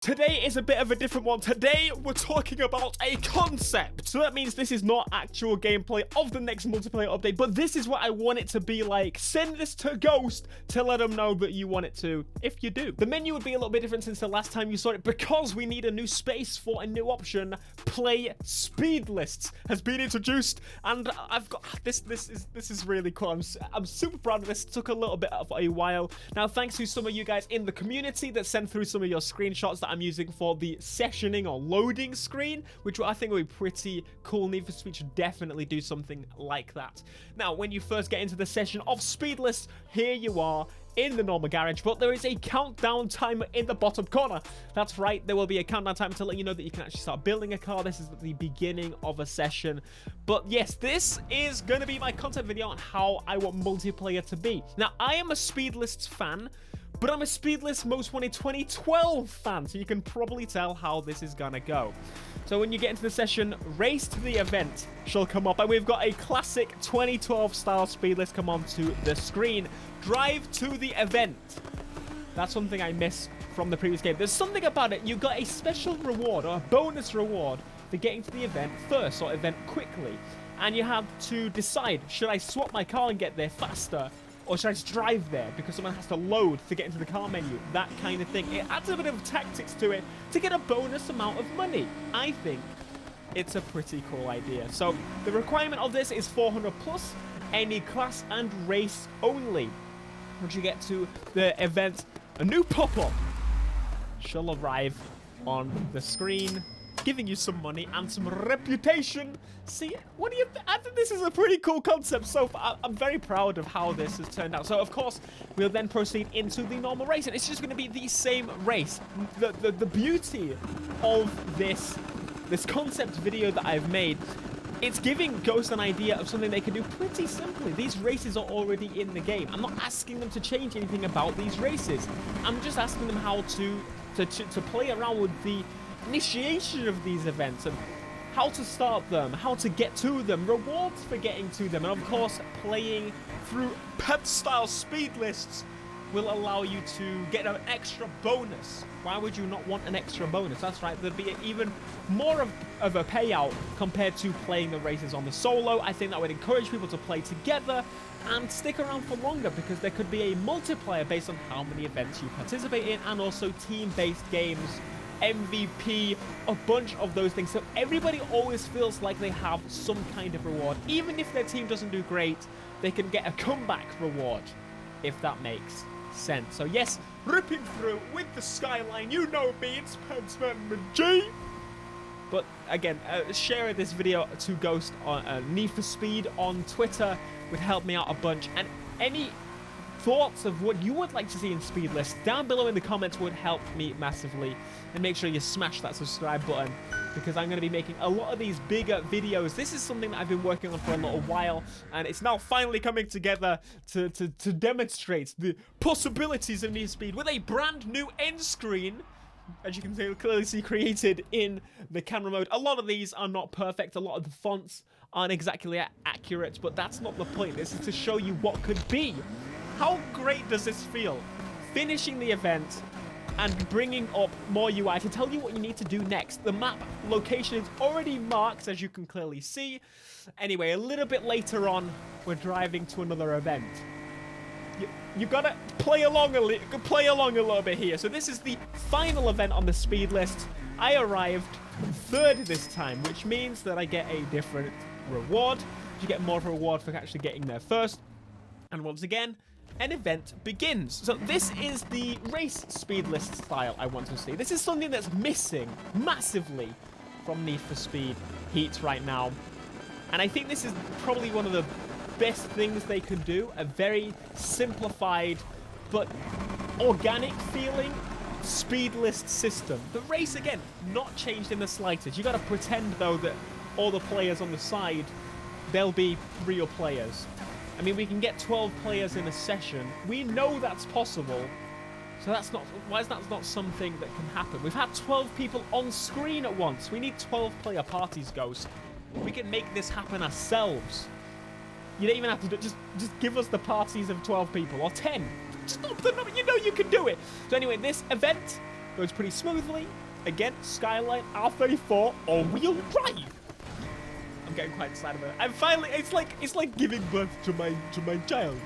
Today is a bit of a different one. Today, we're talking about a concept. So that means this is not actual gameplay of the next multiplayer update, but this is what I want it to be like. Send this to Ghost to let him know that you want it to, if you do. The menu would be a little bit different since the last time you saw it because we need a new space for a new option. Play Speedlists has been introduced, and I've got this is really cool. I'm super proud of this. It took a little bit of a while. Now, thanks to some of you guys in the community that sent through some of your screenshots that I'm using for the sessioning or loading screen, which I think would be pretty cool. Need for Speed should definitely do something like that. Now, when you first get into the session of Speedlist, here you are in the normal garage, but there is a countdown timer in the bottom corner. That's right, there will be a countdown timer to let you know that you can actually start building a car. This is the beginning of a session. But yes, this is going to be my content video on how I want multiplayer to be. Now, I am a Speedlists fan, but I'm a Speedlist Most Wanted 2012 fan, so you can probably tell how this is gonna go. So when you get into the session, race to the event shall come up, and we've got a classic 2012 style Speedlist come onto the screen. Drive to the event. That's something I miss from the previous game. There's something about it. You got a special reward or a bonus reward for getting to the event first or event quickly, and you have to decide, should I swap my car and get there faster, or should I just drive there because someone has to load to get into the car menu? That kind of thing. It adds a bit of tactics to it to get a bonus amount of money. I think it's a pretty cool idea. So the requirement of this is 400 plus, any class and race only. Once you get to the event, a new pop-up shall arrive on the screen, giving you some money and some reputation. See, what do you think? I think this is a pretty cool concept, so I'm very proud of how this has turned out. So, of course, we'll then proceed into the normal race, and it's just going to be the same race. The beauty of this concept video that I've made, it's giving Ghost an idea of something they can do pretty simply. These races are already in the game. I'm not asking them to change anything about these races. I'm just asking them how to play around with the initiation of these events and how to start them, how to get to them, rewards for getting to them, and of course playing through pet-style speed lists will allow you to get an extra bonus. Why would you not want an extra bonus? That's right, there'd be even more of a payout compared to playing the races on the solo. I think that would encourage people to play together and stick around for longer, because there could be a multiplier based on how many events you participate in, and also team-based games, MVP, a bunch of those things. So everybody always feels like they have some kind of reward. Even if their team doesn't do great, they can get a comeback reward, if that makes sense. So yes, ripping through with the skyline. You know me, it's Pensman G. But again, share this video to Ghost on Need for Speed on Twitter would help me out a bunch. And any thoughts of what you would like to see in Speedlist down below in the comments would help me massively. And make sure you smash that subscribe button, because I'm going to be making a lot of these bigger videos. This is something that I've been working on for a little while, and it's now finally coming together to demonstrate the possibilities of Need for Speed with a brand new end screen, as you can clearly see, created in the camera mode. A lot of these are not perfect. A lot of the fonts aren't exactly accurate, but that's not the point. This is to show you what could be. How great does this feel? Finishing the event and bringing up more UI to tell you what you need to do next. The map location is already marked, as you can clearly see. Anyway, a little bit later on, we're driving to another event. You gotta play along a little bit here. So this is the final event on the speed list. I arrived third this time, which means that I get a different reward. You get more of a reward for actually getting there first. And once again, an event begins. So this is the race speed list style I want to see. This is something that's missing massively from Need for Speed Heat right now. And I think this is probably one of the best things they could do. A very simplified but organic feeling speed list system. The race, again, not changed in the slightest. You got to pretend, though, that all the players on the side, they'll be real players. I mean, we can get 12 players in a session. We know that's possible. So that's not, why is that not something that can happen? We've had 12 people on screen at once. We need 12 player parties, Ghost. We can make this happen ourselves. You don't even have to do, just give us the parties of 12 people or 10. Just up the number. You know you can do it. So anyway, this event Goes pretty smoothly. Again, Skyline R34 all-wheel drive. I'm getting quite excited about it. I'm finally, it's like giving birth to my child,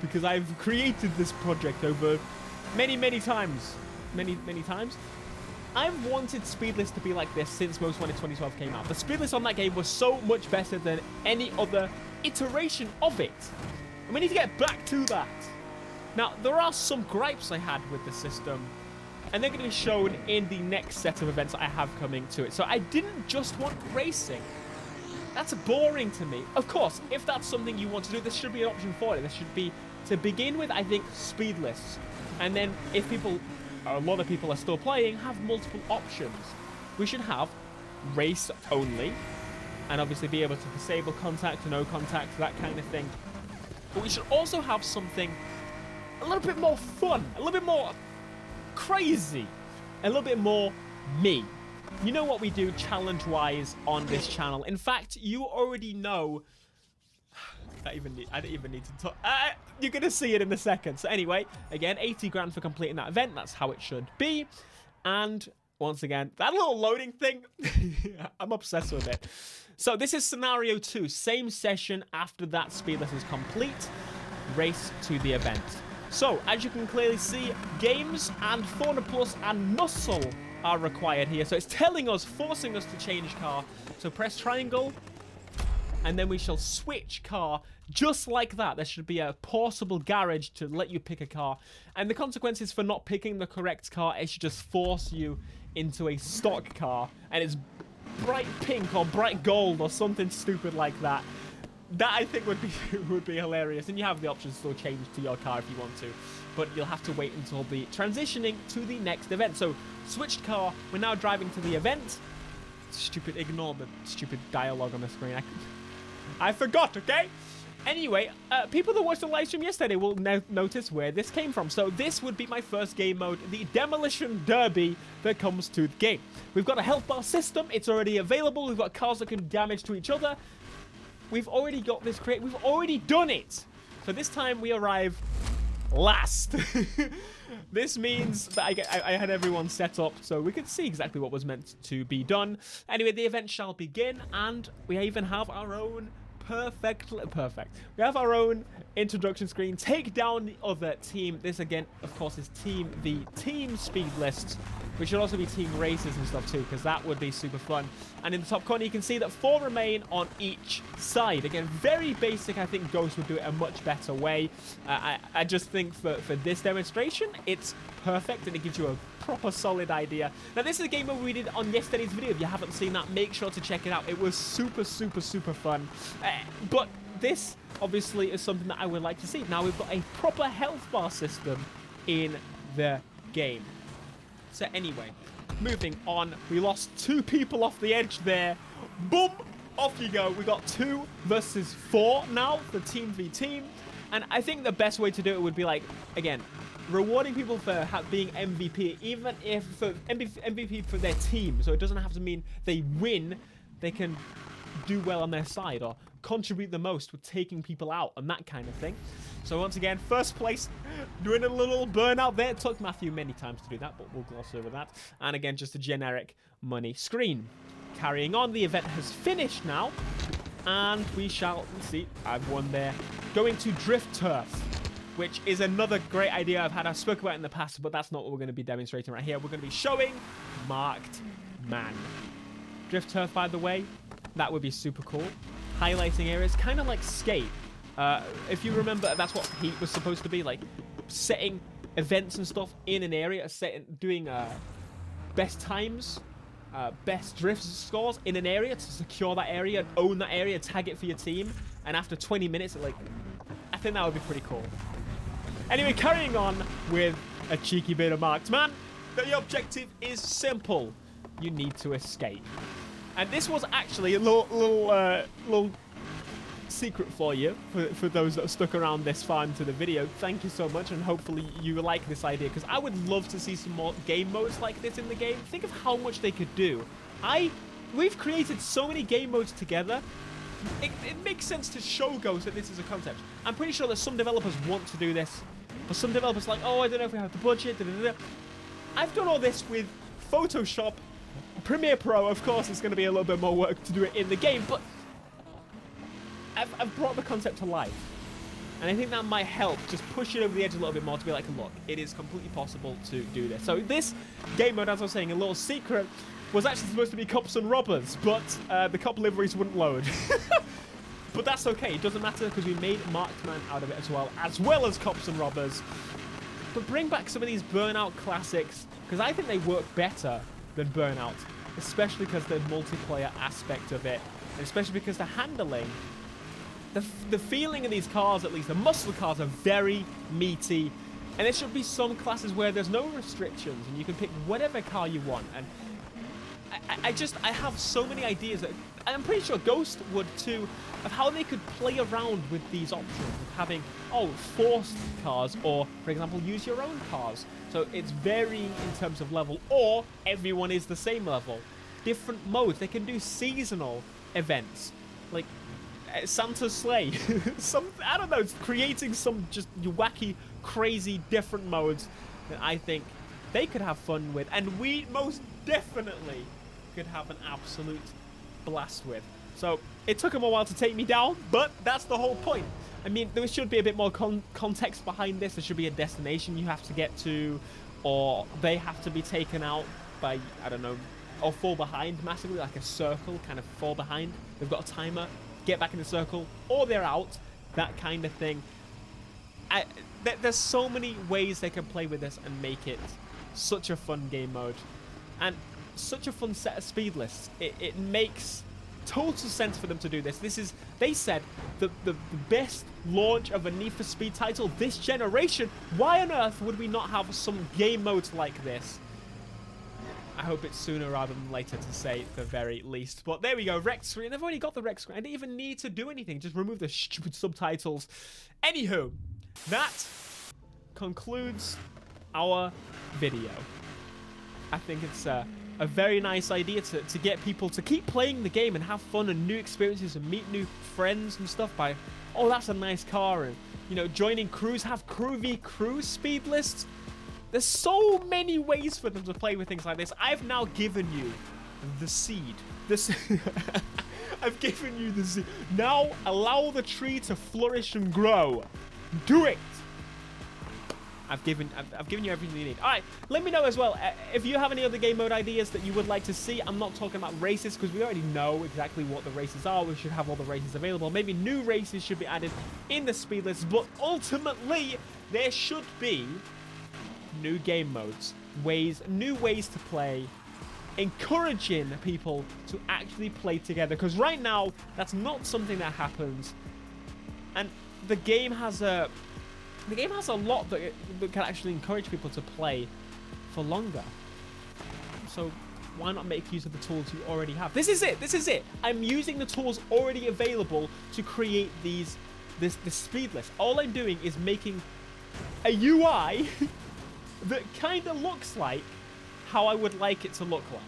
because I've created this project over many times. Many times. I've wanted Speedlists to be like this since Most Wanted 2012 came out. The Speedlist on that game was so much better than any other iteration of it. And we need to get back to that. Now, there are some gripes I had with the system, and they're going to be shown in the next set of events I have coming to it. So I didn't just want racing. That's boring to me. Of course, if that's something you want to do, there should be an option for it. There should be, to begin with, I think, Speedlists. And then if people, a lot of people are still playing, have multiple options. We should have race only, and obviously be able to disable contact, no contact, that kind of thing. But we should also have something a little bit more fun, a little bit more crazy, a little bit more me. You know what we do challenge-wise on this channel. In fact, you already know. I don't even need to talk. You're going to see it in a second. So anyway, again, 80 grand for completing that event. That's how it should be. And once again, that little loading thing, I'm obsessed with it. So this is scenario 2. Same session after that Speedlist is complete. Race to the event. So, as you can clearly see, games and 400 plus and muscle are required here. So it's telling us, forcing us to change car. So press triangle, and then we shall switch car just like that. There should be a portable garage to let you pick a car. And the consequences for not picking the correct car, it should just force you into a stock car. And it's bright pink or bright gold or something stupid like that. That I think would be hilarious, and you have the option to still change to your car if you want to, but you'll have to wait until the transitioning to the next event. So switched car, we're now driving to the event. Stupid, ignore the stupid dialogue on the screen. I forgot, okay? Anyway, people that watched the live stream yesterday will notice where this came from. So this would be my first game mode, the Demolition Derby that comes to the game. We've got a health bar system. It's already available. We've got cars that can damage to each other. We've already got this created. We've already done it. So this time we arrive last. This means that I had everyone set up so we could see exactly what was meant to be done. Anyway, the event shall begin, and we even have our own perfect. We have our own introduction screen. Take down the other team. This again, of course, is the team speed lists. We should also be team races and stuff too, because that would be super fun. And in the top corner, you can see that 4 remain on each side. Again, very basic. I think Ghost would do it a much better way. I just think for this demonstration, it's perfect, and it gives you a proper solid idea. Now, this is a game mode we did on yesterday's video. If you haven't seen that, make sure to check it out. It was super fun. But this, obviously, is something that I would like to see. Now, we've got a proper health bar system in the game. So anyway, moving on. We lost 2 people off the edge there. Boom! Off you go. We got 2 versus 4 now for team v team. And I think the best way to do it would be like, again, rewarding people for being MVP, even if for MVP for their team. So it doesn't have to mean they win. They can do well on their side or contribute the most with taking people out and that kind of thing. So once again, first place, doing a little burnout there. It took Matthew many times to do that, but we'll gloss over that. And again, just a generic money screen. Carrying on, the event has finished now, and we shall see. I've won there. Going to Drift Turf, which is another great idea I've spoken about in the past, but that's not what we're going to be demonstrating right here. We're going to be showing Marked Man. Drift Turf, by the way, that would be super cool. Highlighting areas, kind of like Skate. If you remember, that's what Heat was supposed to be, like setting events and stuff in an area, doing best times, best drift scores in an area to secure that area, own that area, tag it for your team, and after 20 minutes, I think that would be pretty cool. Anyway, carrying on with a cheeky bit of Marked Man, the objective is simple. You need to escape. And this was actually a little secret for you, for those that have stuck around this far into the video. Thank you so much, and hopefully you like this idea, because I would love to see some more game modes like this in the game. Think of how much they could do. We've created so many game modes together. It makes sense to show Ghost that this is a concept. I'm pretty sure that some developers want to do this, but some developers are like, oh, I don't know if we have the budget. I've done all this with Photoshop, Premiere Pro. Of course, it's going to be a little bit more work to do it in the game, but I've brought the concept to life. And I think that might help just push it over the edge a little bit more to be like, look, it is completely possible to do this. So this game mode, as I was saying, a little secret, was actually supposed to be cops and robbers, but the cop liveries wouldn't load. But that's okay. It doesn't matter because we made Marked Man out of it as well as cops and robbers. But bring back some of these Burnout classics because I think they work better than Burnout, especially because the multiplayer aspect of it, and especially because the handling, the feeling in these cars, at least the muscle cars, are very meaty. And there should be some classes where there's no restrictions and you can pick whatever car you want. And I have so many ideas that I'm pretty sure Ghost would too, of how they could play around with these options of having, forced cars, or for example, use your own cars. So it's varying in terms of level, or everyone is the same level. Different modes. They can do seasonal events, like Santa's sleigh. I don't know, it's creating some just wacky, crazy, different modes that I think they could have fun with, and we most definitely could have an absolute blast with. So it took them a while to take me down, but that's the whole point. I mean, there should be a bit more context behind this. There should be a destination you have to get to, or they have to be taken out by, I don't know, or fall behind massively, like a circle, kind of fall behind. They've got a timer, get back in the circle, or they're out, that kind of thing. There's so many ways they can play with this and make it such a fun game mode. And such a fun set of speed lists. It makes total sense for them to do this. This is, they said, the best launch of a Need for Speed title this generation. Why on earth would we not have some game modes like this? I hope it's sooner rather than later, to say the very least. But there we go, rec screen. They've already got the rec screen. I didn't even need to do anything. Just remove the stupid subtitles. Anywho, that concludes our video. I think it's a very nice idea to get people to keep playing the game and have fun and new experiences and meet new friends and stuff by, that's a nice car, and, joining crews, have crew v crew speed lists. There's so many ways for them to play with things like this. I've now given you the seed. I've given you the seed. Now allow the tree to flourish and grow. Do it. I've given you everything you need. All right, let me know as well if you have any other game mode ideas that you would like to see. I'm not talking about races because we already know exactly what the races are. We should have all the races available. Maybe new races should be added in the speed list, but ultimately there should be new game modes, new ways to play, encouraging people to actually play together, because right now that's not something that happens, and the game has a lot that can actually encourage people to play for longer. So why not make use of the tools you already have? This is it. I'm using the tools already available to create this speed list. All I'm doing is making a UI that kind of looks like how I would like it to look like.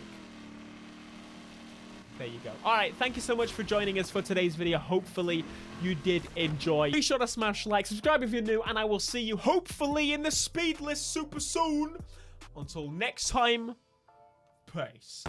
There you go. All right, thank you so much for joining us for today's video. Hopefully you did enjoy. Be sure to smash like, subscribe if you're new, and I will see you hopefully in the speed list super soon. Until next time, peace.